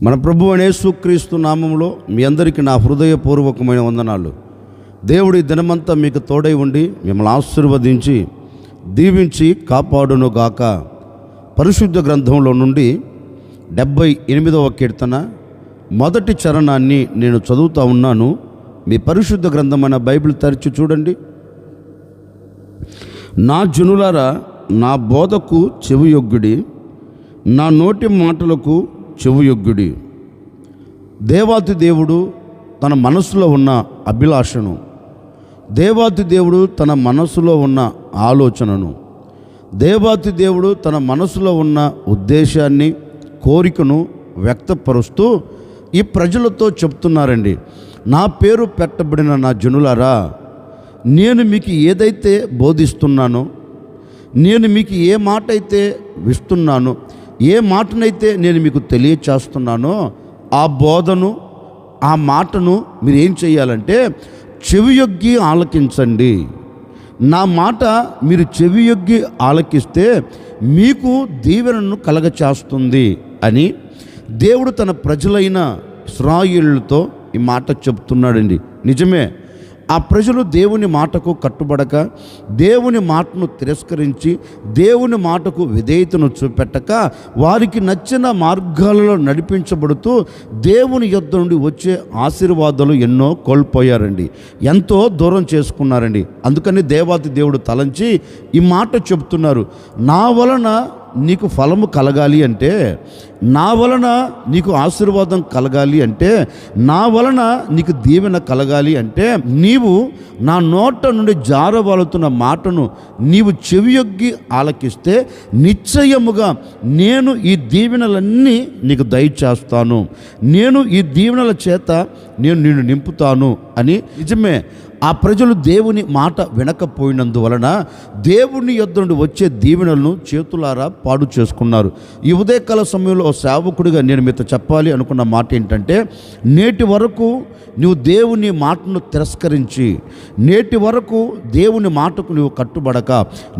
మన ప్రభు అయిన యేసుక్రీస్తు నామములో మీ అందరికీ నా హృదయపూర్వకమైన వందనాలు. దేవుడి దినమంతా మీకు తోడై ఉండి మిమ్మల్ని ఆశీర్వదించి దీవించి కాపాడును గాక. పరిశుద్ధ గ్రంథంలో నుండి 78వ కీర్తన మొదటి చరణాన్ని నేను చదువుతూ ఉన్నాను. మీ పరిశుద్ధ గ్రంథమైన బైబిల్ తెరిచి చూడండి. నా జనులారా, నా బోధకు చెవియొగ్గుడి, నా నోటి మాటలకు చెవియొగ్గుడి. దేవాతి దేవుడు తన మనసులో ఉన్న అభిలాషను, దేవాతి దేవుడు తన మనసులో ఉన్న ఆలోచనను, దేవాతి దేవుడు తన మనసులో ఉన్న ఉద్దేశాన్ని, కోరికను వ్యక్తపరుస్తూ ఈ ప్రజలతో చెప్తున్నారండి. నా పేరు పెట్టబడిన నా జనులారా, నేను మీకు ఏదైతే బోధిస్తున్నానో, నేను మీకు ఏ మాట అయితే ఇస్తున్నానో, ఏ మాటనైతే నేను మీకు తెలియచేస్తున్నానో, ఆ బోధను, ఆ మాటను మీరు ఏం చేయాలంటే చెవియొగ్గి ఆలకించండి. నా మాట మీరు చెవియొగ్గి ఆలకిస్తే మీకు దీవెనను కలగచేస్తుంది అని దేవుడు తన ప్రజలైన ఇశ్రాయేలుతో ఈ మాట చెప్తున్నాడండి. నిజమే, ఆ ప్రజలు దేవుని మాటకు కట్టుబడక, దేవుని మాటను తిరస్కరించి, దేవుని మాటకు విధేయతను చూపెట్టక, వారికి నచ్చిన మార్గాలలో నడిపించబడుతూ దేవుని యొద్ద నుండి వచ్చే ఆశీర్వాదాలు ఎన్నో కోల్పోయారండి, ఎంతో దూరం చేసుకున్నారండి. అందుకని దేవాతి దేవుడు తలంచి ఈ మాట చెప్తున్నారు. నా వలన నీకు ఫలము కలగాలి అంటే, నా వలన నీకు ఆశీర్వాదం కలగాలి అంటే, నా వలన నీకు దీవెన కలగాలి అంటే, నీవు నా నోట నుండి జారవాలుతున్న మాటను నీవు చెవియొగ్గి ఆలకిస్తే నిశ్చయముగా నేను ఈ దీవెనలన్నీ నీకు దయచేస్తాను, నేను ఈ దీవెనల చేత నేను నిన్ను నింపుతాను అని. నిజమే, ఆ ప్రజలు దేవుని మాట వినకపోయినందువలన దేవుని యొద్ద నుండి వచ్చే దీవెనలను చేతులారా పాడు చేసుకున్నారు. ఈ ఉదయకాల సమయంలో సేవకుడిగా నేను మీతో చెప్పాలి అనుకున్న మాట ఏంటంటే, నేటి వరకు నువ్వు దేవుని మాటను తిరస్కరించి, నేటి వరకు దేవుని మాటకు నువ్వు కట్టుబడక,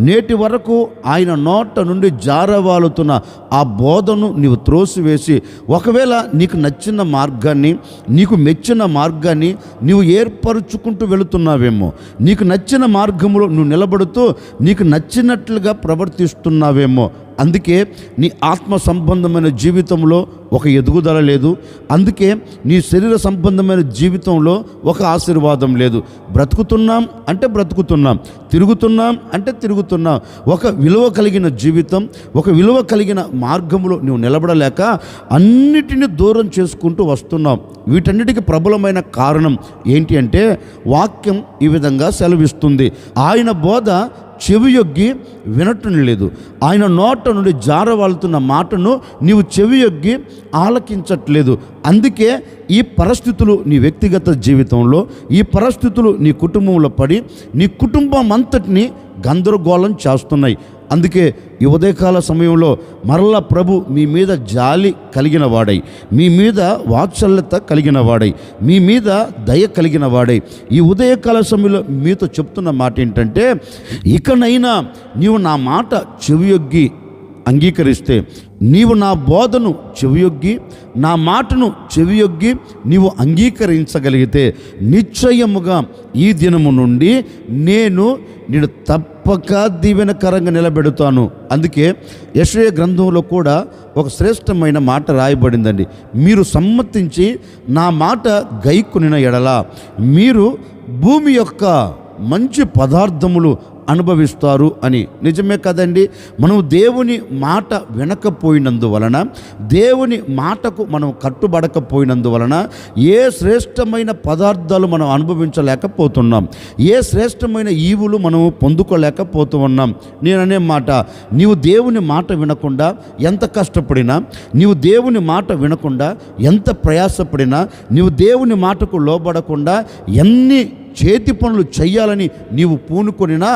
నేటి వరకు ఆయన నోట నుండి జారవాలుతున్న ఆ బోధను నీవు త్రోసివేసి, ఒకవేళ నీకు నచ్చిన మార్గాన్ని, నీకు మెచ్చిన మార్గాన్ని నీవు ఏర్పరుచుకుంటూ వెళుతున్నావేమో, నీకు నచ్చిన మార్గంలో నువ్వు నిలబడుతూ నీకు నచ్చినట్లుగా ప్రవర్తిస్తున్నావేమో. అందుకే నీ ఆత్మ సంబంధమైన జీవితంలో ఒక ఎదుగుదల లేదు, అందుకే నీ శరీర సంబంధమైన జీవితంలో ఒక ఆశీర్వాదం లేదు. బ్రతుకుతున్నాం అంటే బ్రతుకుతున్నాం, తిరుగుతున్నాం అంటే తిరుగుతున్నాం. ఒక విలువ కలిగిన జీవితం, ఒక విలువ కలిగిన మార్గంలో నువ్వు నిలబడలేక అన్నిటినీ దూరం చేసుకుంటూ వస్తున్నాం. వీటన్నిటికీ ప్రబలమైన కారణం ఏంటి అంటే, వాక్యం ఈ విధంగా సెలవిస్తుంది. ఆయన బోధ చెవియొగ్గి వినటం లేదు, ఆయన నోట నుండి జారవాలుతున్న మాటను నీవు చెవియొగ్గి ఆలకించట్లేదు. అందుకే ఈ పరిస్థితులు నీ వ్యక్తిగత జీవితంలో, ఈ పరిస్థితులు నీ కుటుంబంలో పడి నీ కుటుంబం అంతటిని గందరగోళం చేస్తున్నాయి. అందుకే ఈ ఉదయకాల సమయంలో మరలా ప్రభు మీ మీద జాలి కలిగిన వాడై, మీ మీద వాత్సల్యత కలిగిన వాడై, మీ మీద దయ కలిగిన వాడై ఈ ఉదయకాల సమయంలో మీతో చెప్తున్న మాట ఏంటంటే, ఇకనైనా నీవు నా మాట చెవియొగ్గి అంగీకరిస్తే, నీవు నా బోధను చెవియొగ్గి, నా మాటను చెవియొగ్గి నీవు అంగీకరించగలిగితే, నిశ్చయముగా ఈ దినము నుండి నేను తప్పక దీవెనకరంగా నిలబెడతాను. అందుకే యెషయా గ్రంథంలో కూడా ఒక శ్రేష్టమైన మాట రాయబడిందండి. మీరు సమ్మతించి నా మాట గైకొనిన ఎడల మీరు భూమి యొక్క మంచి పదార్థములు అనుభవిస్తారు అని. నిజమే కదండి, మనం దేవుని మాట వినకపోయినందువలన, దేవుని మాటకు మనం కట్టుబడకపోయినందువలన ఏ శ్రేష్టమైన పదార్థాలు మనం అనుభవించలేకపోతున్నాం, ఏ శ్రేష్టమైన ఈవులు మనం పొందుకోలేకపోతూ ఉన్నాం. నేననే మాట, నీవు దేవుని మాట వినకుండా ఎంత కష్టపడినా, నీవు దేవుని మాట వినకుండా ఎంత ప్రయాసపడినా, నీవు దేవుని మాటకు లోబడకుండా ఎన్ని చేతి పనులు చెయ్యాలని నీవు పూనుకొనినా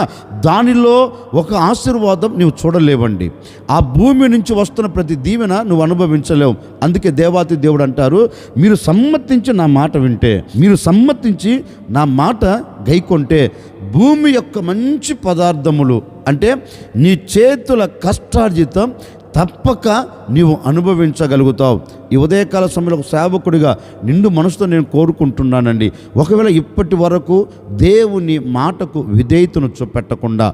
దానిలో ఒక ఆశీర్వాదం నీవు చూడలేవండి. ఆ భూమి నుంచి వస్తున్న ప్రతి దీవెన నువ్వు అనుభవించలేవు. అందుకే దేవాతి దేవుడు అంటారు, మీరు సమ్మతించి నా మాట వింటే, మీరు సమ్మతించి నా మాట గైకొంటే భూమి యొక్క మంచి పదార్థములు అంటే నీ చేతుల కష్టార్జితం తప్పక నీవు అనుభవించగలుగుతావు. ఈ ఉదయకాల సమయంలో ఒక సేవకుడిగా నిండు మనసుతో నేను కోరుకుంటున్నానండి, ఒకవేళ ఇప్పటి వరకు దేవుని మాటకు విధేయతను చూపెట్టకుండా,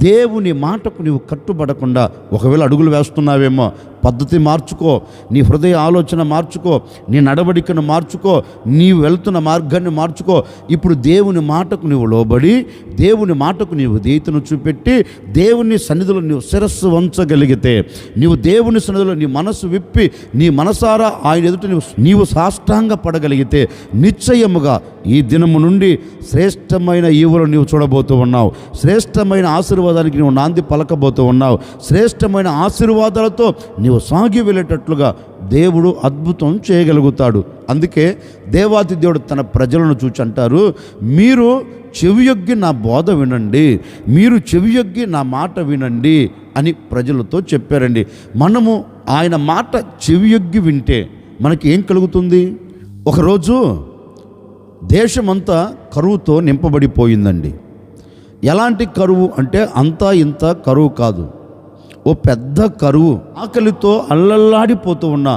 దేవుని మాటకు నీవు కట్టుబడకుండా ఒకవేళ అడుగులు వేస్తున్నావేమో, పద్ధతి మార్చుకో, నీ హృదయ ఆలోచన మార్చుకో, నీ నడవడికను మార్చుకో, నీవు వెళ్తున్న మార్గాన్ని మార్చుకో. ఇప్పుడు దేవుని మాటకు నీవు లోబడి, దేవుని మాటకు నీవు విధేయతను చూపెట్టి, దేవుని సన్నిధిలో నీవు శిరస్సు వంచగలిగితే, నీవు దేవుని సన్నిధిలో నీ మనసు విప్పి, నీ మనసారా ఆయన ఎదుట నీవు సాష్టాంగ పడగలిగితే, నిశ్చయముగా ఈ దినము నుండి శ్రేష్టమైన ఈవులను నీవు చూడబోతూ ఉన్నావు. శ్రేష్టమైన ఆశీర్వాదానికి నీవు నాంది పలకబోతూ ఉన్నావు. శ్రేష్టమైన ఆశీర్వాదాలతో నీవు సాగి వెళ్ళేటట్లుగా దేవుడు అద్భుతం చేయగలుగుతాడు. అందుకే దేవాతి దేవుడు తన ప్రజలను చూచి అంటారు, మీరు చెవియొగ్గి నా బోధ వినండి, మీరు చెవియొగ్గి నా మాట వినండి అని ప్రజలతో చెప్పారండి. మనము ఆయన మాట చెవియొగ్గి వింటే మనకి ఏం కలుగుతుంది? ఒకరోజు దేశమంతా కరువుతో నింపబడిపోయిందండి. ఎలాంటి కరువు అంటే అంతా ఇంత కరువు కాదు, ఓ పెద్ద కరువు. ఆకలితో అల్లల్లాడిపోతూ ఉన్న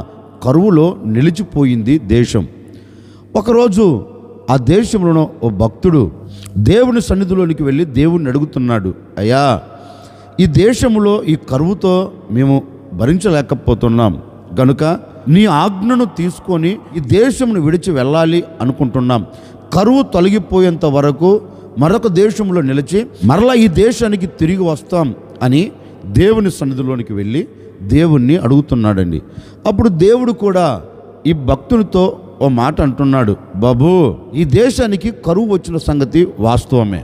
కరువులో నిలిచిపోయింది దేశం. ఒకరోజు ఆ దేశంలోనో ఓ భక్తుడు దేవుని సన్నిధిలోనికి వెళ్ళి దేవుణ్ణి అడుగుతున్నాడు, అయ్యా, ఈ దేశంలో ఈ కరువుతో మేము భరించలేకపోతున్నాం గనుక నీ ఆజ్ఞను తీసుకొని ఈ దేశంను విడిచి వెళ్ళాలి అనుకుంటున్నాం. కరువు తొలగిపోయేంత వరకు మరొక దేశంలో నిలిచి మరలా ఈ దేశానికి తిరిగి వస్తాం అని దేవుని సన్నిధిలోనికి వెళ్ళి దేవుణ్ణి అడుగుతున్నాడండి. అప్పుడు దేవుడు కూడా ఈ భక్తునితో ఓ మాట అంటున్నాడు, బాబు, ఈ దేశానికి కరువు వచ్చిన సంగతి వాస్తవమే,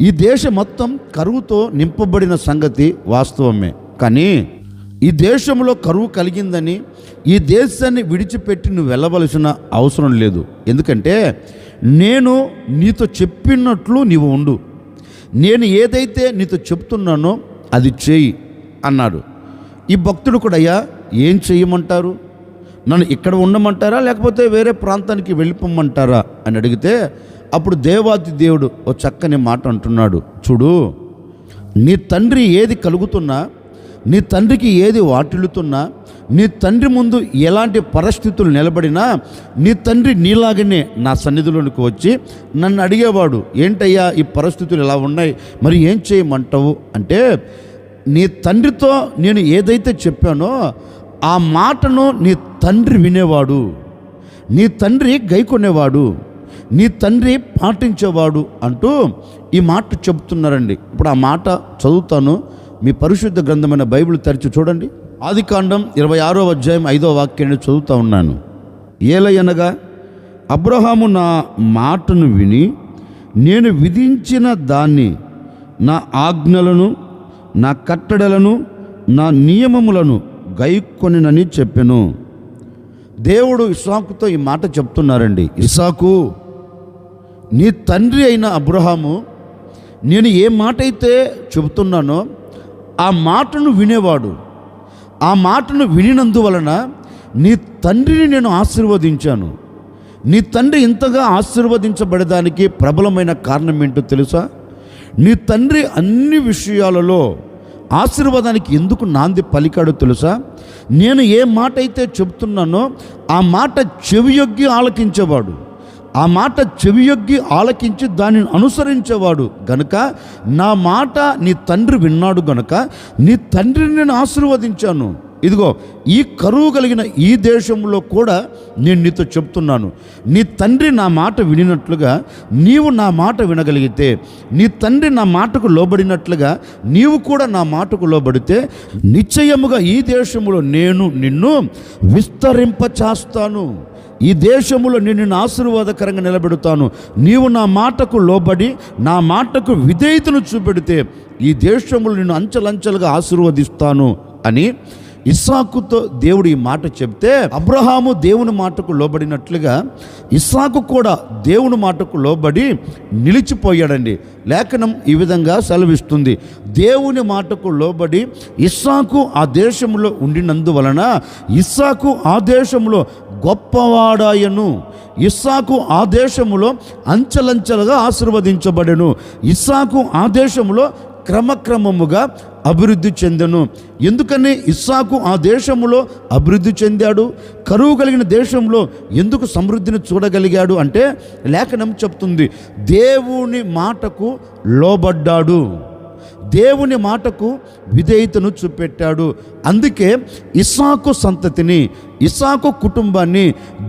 ఈ దేశం మొత్తం కరువుతో నింపబడిన సంగతి వాస్తవమే. కానీ ఈ దేశంలో కరువు కలిగిందని ఈ దేశాన్ని విడిచిపెట్టి నువ్వు వెళ్ళవలసిన అవసరం లేదు. ఎందుకంటే నేను నీతో చెప్పినట్లు నీవు ఉండు, నేను ఏదైతే నీతో చెప్తున్నానో అది చేయి అన్నాడు. ఈ భక్తుడు కూడా, అయ్యా, ఏం చేయమంటారు? నన్ను ఇక్కడ ఉండమంటారా లేకపోతే వేరే ప్రాంతానికి వెళ్ళిపోమంటారా అని అడిగితే, అప్పుడు దేవాతి దేవుడు ఓ చక్కని మాట అంటున్నాడు, చూడు, నీ తండ్రి ఏది కలుగుతున్నా, నీ తండ్రికి ఏది వాటిల్లుతున్నా, నీ తండ్రి ముందు ఎలాంటి పరిస్థితులు నిలబడినా నీ తండ్రి నీలాగనే నా సన్నిధిలోనికి వచ్చి నన్ను అడిగేవాడు, ఏంటయ్యా ఈ పరిస్థితులు ఎలా ఉన్నాయి, మరి ఏం చేయమంటావు అంటే, నీ తండ్రితో నేను ఏదైతే చెప్పానో ఆ మాటను నీ తండ్రి వినేవాడు, నీ తండ్రి గైకొనేవాడు, నీ తండ్రి పాటించేవాడు అంటూ ఈ మాట చెబుతున్నారండి. ఇప్పుడు ఆ మాట చదువుతాను, మీ పరిశుద్ధ గ్రంథమైన బైబిల్ తెరిచి చూడండి. ఆదికాండం 26వ అధ్యాయం 5వ వాక్యాన్ని చదువుతూ ఉన్నాను. ఏలయనగా అబ్రహాము నా మాటను విని నేను విధించిన దాన్ని, నా ఆజ్ఞలను, నా కట్టడలను, నా నియమములను గైకొనినని చెప్పెను. దేవుడు ఇస్సాకుతో ఈ మాట చెప్తున్నారండి, ఇస్సాకు, నీ తండ్రి అయిన అబ్రహాము నేను ఏ మాట అయితే చెబుతున్నానో ఆ మాటను వినేవాడు. ఆ మాటను వినినందువలన నీ తండ్రిని నేను ఆశీర్వదించాను. నీ తండ్రి ఇంతగా ఆశీర్వదించబడడానికి ప్రబలమైన కారణం ఏంటో తెలుసా? నీ తండ్రి అన్ని విషయాలలో ఆశీర్వాదానికి ఎందుకు నాంది పలికాడో తెలుసా? నేను ఏ మాట అయితే చెబుతున్నానో ఆ మాట చెవియొగ్గి ఆలకించేవాడు, ఆ మాట చెవియొగ్గి ఆలకించి దానిని అనుసరించేవాడు గనుక నా మాట నీ తండ్రి విన్నాడు గనుక నీ తండ్రిని నేను ఆశీర్వదించాను. ఇదిగో ఈ కరువు కలిగిన ఈ దేశంలో కూడా నేను నీతో చెప్తున్నాను, నీ తండ్రి నా మాట వినినట్లుగా నీవు నా మాట వినగలిగితే, నీ తండ్రి నా మాటకు లోబడినట్లుగా నీవు కూడా నా మాటకు లోబడితే నిశ్చయముగా ఈ దేశంలో నేను నిన్ను విస్తరింపచేస్తాను. ఈ దేశంలో నిన్ను ఆశీర్వాదకరంగా నిలబెడతాను. నీవు నా మాటకు లోబడి నా మాటకు విధేయతను చూపెడితే ఈ దేశంలో నిన్ను అంచెలంచెలుగా ఆశీర్వదిస్తాను అని ఇస్సాకుతో దేవుడు ఈ మాట చెప్తే, అబ్రహాము దేవుని మాటకు లోబడినట్లుగా ఇస్సాకు కూడా దేవుని మాటకు లోబడి నిలిచిపోయాడండి. లేఖనం ఈ విధంగా సెలవిస్తుంది, దేవుని మాటకు లోబడి ఇస్సాకు ఆ దేశంలో ఉండినందువలన ఇస్సాకు ఆ దేశంలో గొప్పవాడాయను. ఇస్సాకు ఆ దేశంలో అంచెలంచెలుగా ఆశీర్వదించబడెను. ఇస్సాకు ఆ దేశంలో క్రమక్రమముగా అభివృద్ధి చెందెను. ఎందుకని ఇస్సాకు ఆ దేశంలో అభివృద్ధి చెందాడు? కరువు కలిగిన దేశంలో ఎందుకు సమృద్ధిని చూడగలిగాడు అంటే లేఖనం చెప్తుంది, దేవుని మాటకు లోబడ్డాడు, దేవుని మాటకు విధేయతను చూపెట్టాడు. అందుకే ఇస్సాకు సంతతిని, ఇస్సాకు కుటుంబాన్ని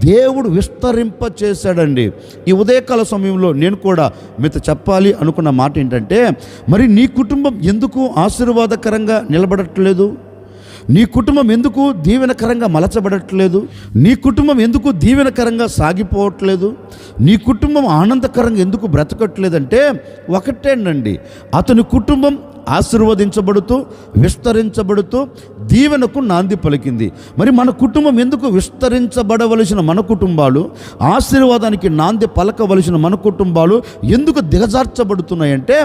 దేవుడు విస్తరింప చేశాడండి. ఈ ఉదయకాల సమయంలో నేను కూడా మీతో చెప్పాలి అనుకున్న మాట ఏంటంటే, మరి నీ కుటుంబం ఎందుకు ఆశీర్వాదకరంగా నిలబడట్లేదు? నీ కుటుంబం ఎందుకు దీవెనకరంగా మలచబడట్లేదు? నీ కుటుంబం ఎందుకు దీవెనకరంగా సాగిపోవట్లేదు? నీ కుటుంబం ఆనందకరంగా ఎందుకు బ్రతకట్లేదంటే ఒకటేనండి, అతని కుటుంబం ఆశీర్వదించబడుతూ విస్తరించబడుతూ దీవెనకు నాంది పలికింది. మరి మన కుటుంబం ఎందుకు విస్తరించబడవలసిన మన కుటుంబాలు, ఆశీర్వాదానికి నాంది పలకవలసిన మన కుటుంబాలు ఎందుకు దిగజార్చబడుతున్నాయంటే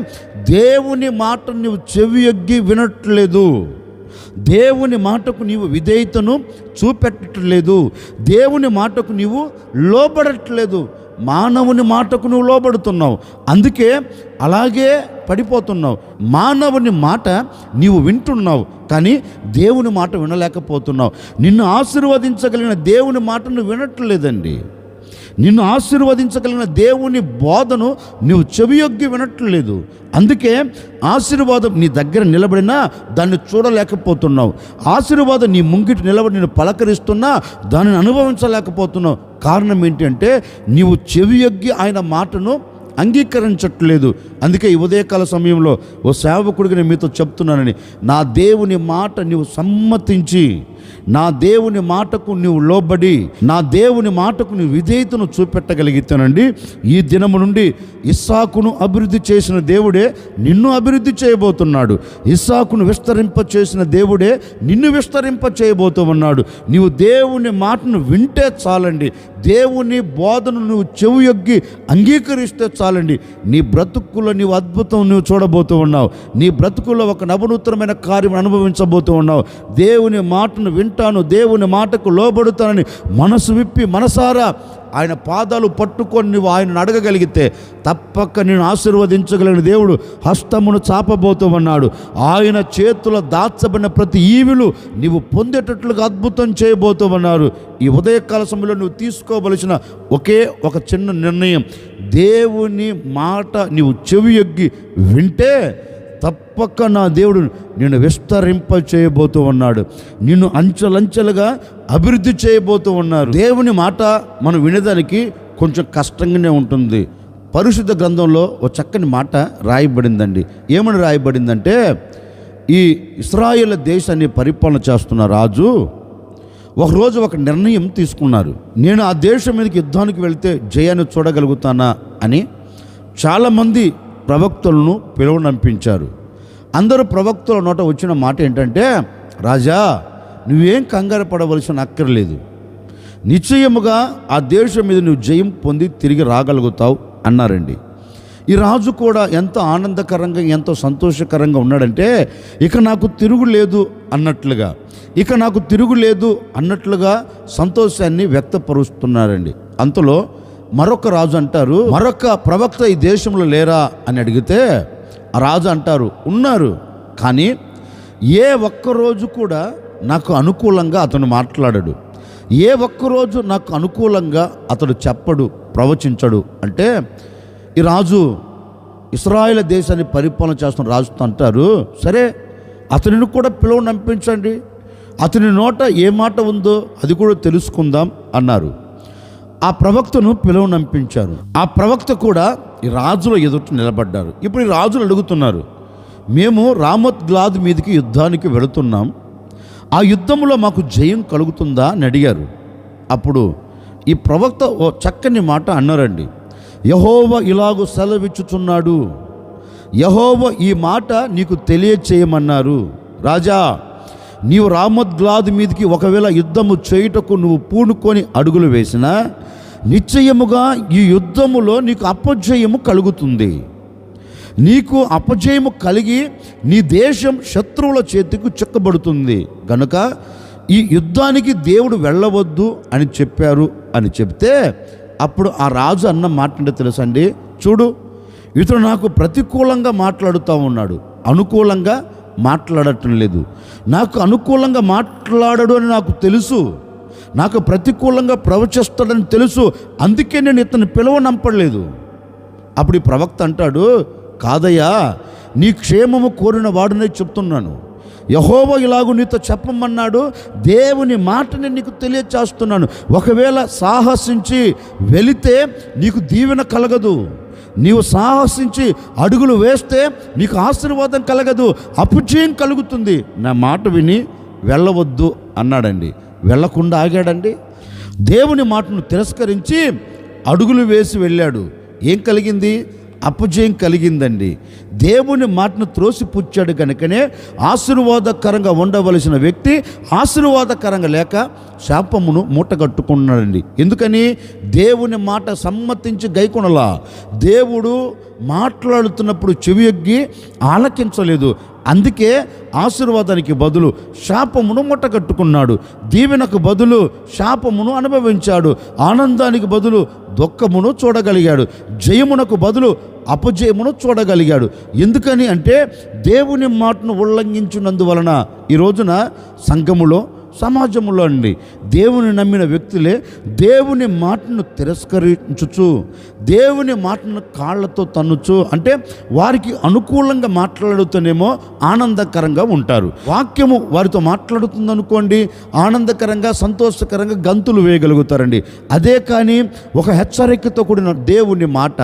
దేవుని మాట నువ్వు చెవియొగ్గి వినట్లేదు, దేవుని మాటకు నీవు విధేయతను చూపెట్టట్లేదు, దేవుని మాటకు నీవు లోబడట్లేదు, మానవుని మాటకు నువ్వు లోబడుతున్నావు, అందుకే అలాగే పడిపోతున్నావు. మానవుని మాట నీవు వింటున్నావు కానీ దేవుని మాట వినలేకపోతున్నావు. నిన్ను ఆశీర్వదించగలిగిన దేవుని మాటను వినట్లేదండి. నిన్ను ఆశీర్వదించగలిగిన దేవుని బోధను నువ్వు చెవియొగ్గి వినట్లేదు. అందుకే ఆశీర్వాదం నీ దగ్గర నిలబడినా దాన్ని చూడలేకపోతున్నావు. ఆశీర్వాదం నీ ముంగిటి నిలబడి నేను పలకరిస్తున్నా దానిని అనుభవించలేకపోతున్నావు. కారణం ఏంటంటే నీవు చెవియొగ్గి ఆయన మాటను అంగీకరించట్లేదు. అందుకే ఈ ఉదయకాల సమయంలో ఓ సేవకుడికి నేను మీతో చెప్తున్నానని, నా దేవుని మాట నీవు సమ్మతించి, నా దేవుని మాటకు నీవు లోబడి, నా దేవుని మాటకు నీవు విధేయతను చూపెట్టగలిగితేనండి, ఈ దినము నుండి ఇస్సాకును అభివృద్ధి చేసిన దేవుడే నిన్ను అభివృద్ధి చేయబోతున్నాడు. ఇస్సాకును విస్తరింప చేసిన దేవుడే నిన్ను విస్తరింప చేయబోతూ ఉన్నాడు. నీవు దేవుని మాటను వింటే చాలండి, దేవుని బోధను నువ్వు చెవియొగ్గి అంగీకరిస్తే చాలండి, నీ బ్రతుకుల్లో నీవు అద్భుతం నువ్వు చూడబోతూ ఉన్నావు. నీ బ్రతుకుల్లో ఒక నవనూతనమైన కార్యం అనుభవించబోతూ ఉన్నావు. దేవుని మాటను వింటాను, దేవుని మాటకు లోబడుతానని మనసు విప్పి మనసారా ఆయన పాదాలు పట్టుకొని నువ్వు ఆయనను అడగగలిగితే తప్పక నేను ఆశీర్వదించగలిగిన దేవుడు హస్తమును చాపబోతూ ఉన్నాడు. ఆయన చేతుల దాచబడిన ప్రతి ఈవులు నీవు పొందేటట్లుగా అద్భుతం చేయబోతూ ఉన్నారు. ఈ ఉదయకాల సమయంలో నువ్వు తీసుకోవలసిన ఒకే ఒక చిన్న నిర్ణయం, దేవుని మాట నీవు చెవియొగ్గి వింటే తప్పక నా దేవుడు నిన్ను విస్తరింప చేయబోతూ ఉన్నాడు, నిన్ను అంచెలంచెలుగా అభివృద్ధి చేయబోతూ ఉన్నారు. దేవుని మాట మనం వినేదానికి కొంచెం కష్టంగానే ఉంటుంది. పరిశుద్ధ గ్రంథంలో ఒక చక్కని మాట రాయబడిందండి. ఏమని రాయబడిందంటే, ఈ ఇశ్రాయేలు దేశాన్ని పరిపాలన చేస్తున్న రాజు ఒకరోజు ఒక నిర్ణయం తీసుకున్నారు. నేను ఆ దేశం మీదకి యుద్ధానికి వెళ్తే జయాన్ని చూడగలుగుతానా అని చాలామంది ప్రవక్తలను పిలువనంపించారు. అందరూ ప్రవక్తల నోట వచ్చిన మాట ఏంటంటే, రాజా నువ్వేం కంగారు పడవలసిన అక్కర్లేదు, నిశ్చయముగా ఆ దేశం మీద నువ్వు జయం పొంది తిరిగి రాగలుగుతావు అన్నారండి. ఈ రాజు కూడా ఎంత ఆనందకరంగా ఎంతో సంతోషకరంగా ఉన్నాడంటే, ఇక నాకు తిరుగులేదు అన్నట్లుగా, ఇక నాకు తిరుగులేదు అన్నట్లుగా సంతోషాన్ని వ్యక్తపరుస్తున్నారండి. అంతలో మరొక రాజు అంటారు, మరొక ప్రవక్త ఈ దేశంలో లేరా అని అడిగితే ఆ రాజు అంటారు, ఉన్నారు, కానీ ఏ ఒక్కరోజు కూడా నాకు అనుకూలంగా అతను మాట్లాడడు, ఏ ఒక్కరోజు నాకు అనుకూలంగా అతడు చెప్పడు, ప్రవచించడు. అంటే ఈ రాజు ఇశ్రాయేలు దేశాన్ని పరిపాలన చేస్తున్న రాజుతో అంటారు, సరే అతనిని కూడా పిలువనంపించండి, అతని నోట ఏ మాట ఉందో అది కూడా తెలుసుకుందాం అన్నారు. ఆ ప్రవక్తను పిలువనంపించారు. ఆ ప్రవక్త కూడా ఈ రాజుల ఎదుట నిలబడ్డారు. ఇప్పుడు ఈ రాజులు అడుగుతున్నారు, మేము రామోత్ గిలాదు మీదకి యుద్ధానికి వెళుతున్నాం, ఆ యుద్ధంలో మాకు జయం కలుగుతుందా అని అడిగారు. అప్పుడు ఈ ప్రవక్త ఓ చక్కని మాట అన్నారండి, యెహోవా ఇలాగూ సెలవిచ్చుచున్నాడు, యెహోవా ఈ మాట నీకు తెలియచేయమన్నారు, రాజా నీవు రామోత్ గిలాదు మీదకి ఒకవేళ యుద్ధము చేయుటకు నువ్వు పూనుకొని అడుగులు వేసినా నిశ్చయముగా ఈ యుద్ధములో నీకు అపజయము కలుగుతుంది, నీకు అపజయము కలిగి నీ దేశం శత్రువుల చేతికి చిక్కబడుతుంది, గనుక ఈ యుద్ధానికి దేవుడు వెళ్ళవద్దు అని చెప్పారు అని చెప్తే, అప్పుడు ఆ రాజు అన్న మాట ఏంటో తెలుసండి, చూడు ఇతడు నాకు ప్రతికూలంగా మాట్లాడుతూ ఉన్నాడు, అనుకూలంగా మాట్లాడటం లేదు. నాకు అనుకూలంగా మాట్లాడడు అని నాకు తెలుసు, నాకు ప్రతికూలంగా ప్రవచిస్తాడని తెలుసు, అందుకే నేను ఇతను పిలవనంపలేదు. అప్పుడు ఈ ప్రవక్త అంటాడు, కాదయ్యా, నీ క్షేమము కోరిన వాడునే చెప్తున్నాను. యెహోవా ఇలాగూ నీతో చెప్పమన్నాడు, దేవుని మాటని నీకు తెలియచేస్తున్నాను. ఒకవేళ సాహసించి వెళితే నీకు దీవెన కలగదు, నీవు సాహసించి అడుగులు వేస్తే నీకు ఆశీర్వాదం కలగదు, అపజయం కలుగుతుంది. నా మాట విని వెళ్ళవద్దు అన్నాడండి. వెళ్ళకుండా ఆగాడండి. దేవుని మాటను తిరస్కరించి అడుగులు వేసి వెళ్ళాడు. ఏం కలిగింది? అపజయం కలిగిందండి. దేవుని మాటను త్రోసిపుచ్చాడు కనుకనే ఆశీర్వాదకరంగా ఉండవలసిన వ్యక్తి ఆశీర్వాదకరంగా లేక శాపమును మూటగట్టుకున్నాడండి. ఎందుకని? దేవుని మాట సమ్మతించి గైకొనలా. దేవుడు మాట్లాడుతున్నప్పుడు చెవియొగ్గి ఆలకించలేదు. అందుకే ఆశీర్వాదానికి బదులు శాపమును మూటగట్టుకున్నాడు. దీవెనకు బదులు శాపమును అనుభవించాడు. ఆనందానికి బదులు దుఃఖమును చూడగలిగాడు. జయమునకు బదులు అపజయమును చూడగలిగాడు. ఎందుకని అంటే దేవుని మాటను ఉల్లంఘించినందువలన ఈ రోజున సంఘములో, సమాజంలో అండి దేవుని నమ్మిన వ్యక్తులే దేవుని మాటను తిరస్కరించుచు, దేవుని మాటను కాళ్ళతో తన్నుచు, అంటే వారికి అనుకూలంగా మాట్లాడుతూనేమో ఆనందకరంగా ఉంటారు. వాక్యము వారితో మాట్లాడుతుంది అనుకోండి, ఆనందకరంగా సంతోషకరంగా గంతులు వేయగలుగుతారండి. అదే కానీ ఒక హెచ్చరికతో కూడిన దేవుని మాట,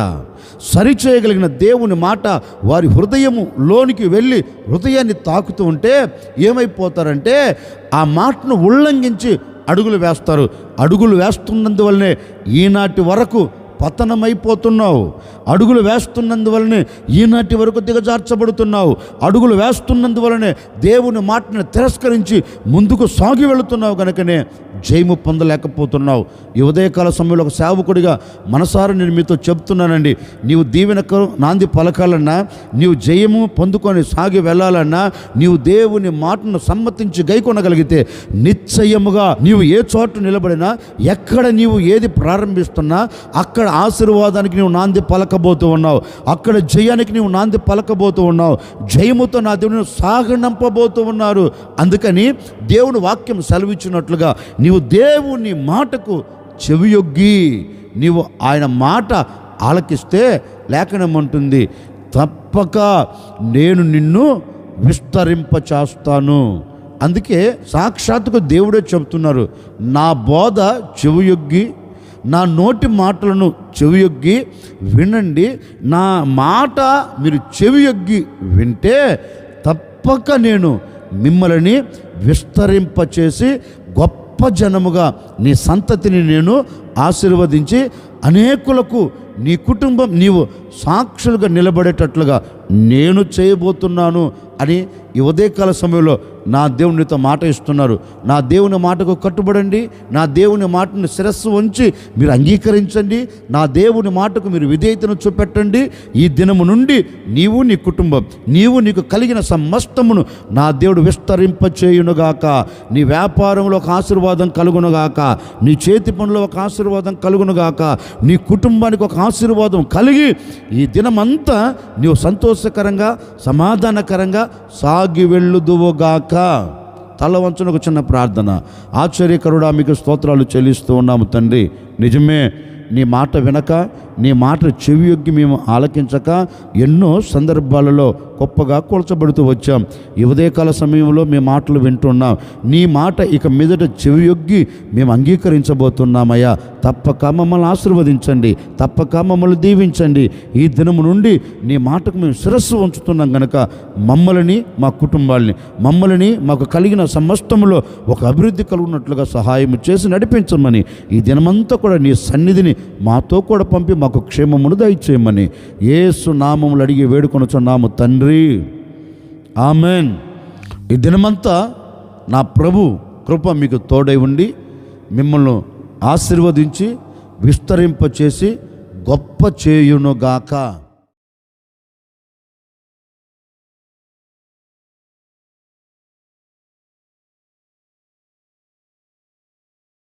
సరిచేయగలిగిన దేవుని మాట వారి హృదయము లోనికి వెళ్ళి హృదయాన్ని తాకుతూ ఉంటే ఏమైపోతారంటే ఆ మాటను ఉల్లంఘించి అడుగులు వేస్తారు. అడుగులు వేస్తున్నందువల్లనే ఈనాటి వరకు పతనమైపోతున్నావు. అడుగులు వేస్తున్నందువలనే ఈనాటి వరకు దిగజార్చబడుతున్నావు. అడుగులు వేస్తున్నందువలనే దేవుని మాటను తిరస్కరించి ముందుకు సాగి వెళుతున్నావు కనుకనే జయము పొందలేకపోతున్నావు. ఈ ఉదయకాల సమయంలో ఒక సేవకుడిగా మనసారా నేను మీతో చెప్తున్నానండి, నీవు దీవెనకు నాంది పలకాలన్నా, నీవు జయము పొందుకొని సాగి వెళ్ళాలన్నా, నీవు దేవుని మాటను సమ్మతించి గైకొనగలిగితే నిశ్చయముగా నీవు ఏ చోటు నిలబడినా, ఎక్కడ నీవు ఏది ప్రారంభిస్తున్నా అక్కడ ఆశీర్వాదానికి నీవు నాంది పలకబోతూ ఉన్నావు. అక్కడ జయానికి నీవు నాంది పలకబోతూ ఉన్నావు. జయముతో నా దేవుని సాగనంపబోతూ ఉన్నారు. అందుకని దేవుని వాక్యం సెలవిచ్చినట్లుగా నీవు దేవుని మాటకు చెవియొగ్గి నీవు ఆయన మాట ఆలకిస్తే లేఖనమంటుంది, తప్పక నేను నిన్ను విస్తరింపచేస్తాను. అందుకే సాక్షాత్తుగా దేవుడే చెబుతున్నారు, నా బోధ చెవియొగ్గి, నా నోటి మాటలను చెవియొగ్గి వినండి. నా మాట మీరు చెవియొగ్గి వింటే తప్పక నేను మిమ్మల్ని విస్తరింపచేసి గొప్ప జనముగా నీ సంతతిని నేను ఆశీర్వదించి అనేకులకు నీ కుటుంబం నీవు సాక్షులుగా నిలబడేటట్లుగా నేను చేయబోతున్నాను అని ఈ ఉదయకాల సమయంలో నా దేవునితో మాట ఇస్తున్నారు. నా దేవుని మాటకు కట్టుబడండి. నా దేవుని మాటను శిరస్సు ఉంచి మీరు అంగీకరించండి. నా దేవుని మాటకు మీరు విధేయతను చూపెట్టండి. ఈ దినము నుండి నీవు, నీ కుటుంబం, నీవు నీకు కలిగిన సమస్తమును నా దేవుడు విస్తరింపచేయునుగాక. నీ వ్యాపారంలో ఒక ఆశీర్వాదం కలుగునుగాక, నీ చేతి పనులో ఒక ఆశీర్వాదం కలుగునుగాక, నీ కుటుంబానికి ఒక ఆశీర్వాదం కలిగి ఈ దినమంతా నీవు సంతోషకరంగా సమాధానకరంగా సాగి వెళ్ళుదువుగాక. తల వంచున ఒక చిన్న ప్రార్థన. ఆశ్చర్యకరుడా మీకు స్తోత్రాలు చెల్లిస్తూ ఉన్నాము తండ్రి. నిజమే, నీ మాట వినక, నీ మాట చెవియొగ్గి మేము ఆలకించక ఎన్నో సందర్భాలలో గొప్పగా కూల్చబడుతూ వచ్చాం. ఈ ఉదయకాల సమయంలో మేము మాటలు వింటున్నాం. నీ మాట ఇక మీదట చెవియొగ్గి మేము అంగీకరించబోతున్నామయ్యా. తప్పక మమ్మల్ని ఆశీర్వదించండి, తప్పక మమ్మల్ని దీవించండి. ఈ దినము నుండి నీ మాటకు మేము శిరస్సు ఉంచుతున్నాం కనుక మమ్మల్ని, మా కుటుంబాలని, మమ్మల్ని మాకు కలిగిన సమస్తములో ఒక అభివృద్ధి కలుగునట్లుగా సహాయం చేసి నడిపించమని, ఈ దినమంతా కూడా నీ సన్నిధిని మాతో కూడా పంపి మాకు క్షేమమును దయచేయమని యేసు నామములు అడిగి వేడుకొనుచున్నాము తండ్రి. ఆమెన్. ఈ దినమంతా నా ప్రభు కృప మీకు తోడై ఉండి మిమ్మల్ని ఆశీర్వదించి విస్తరింపచేసి గొప్ప చేయునుగాక.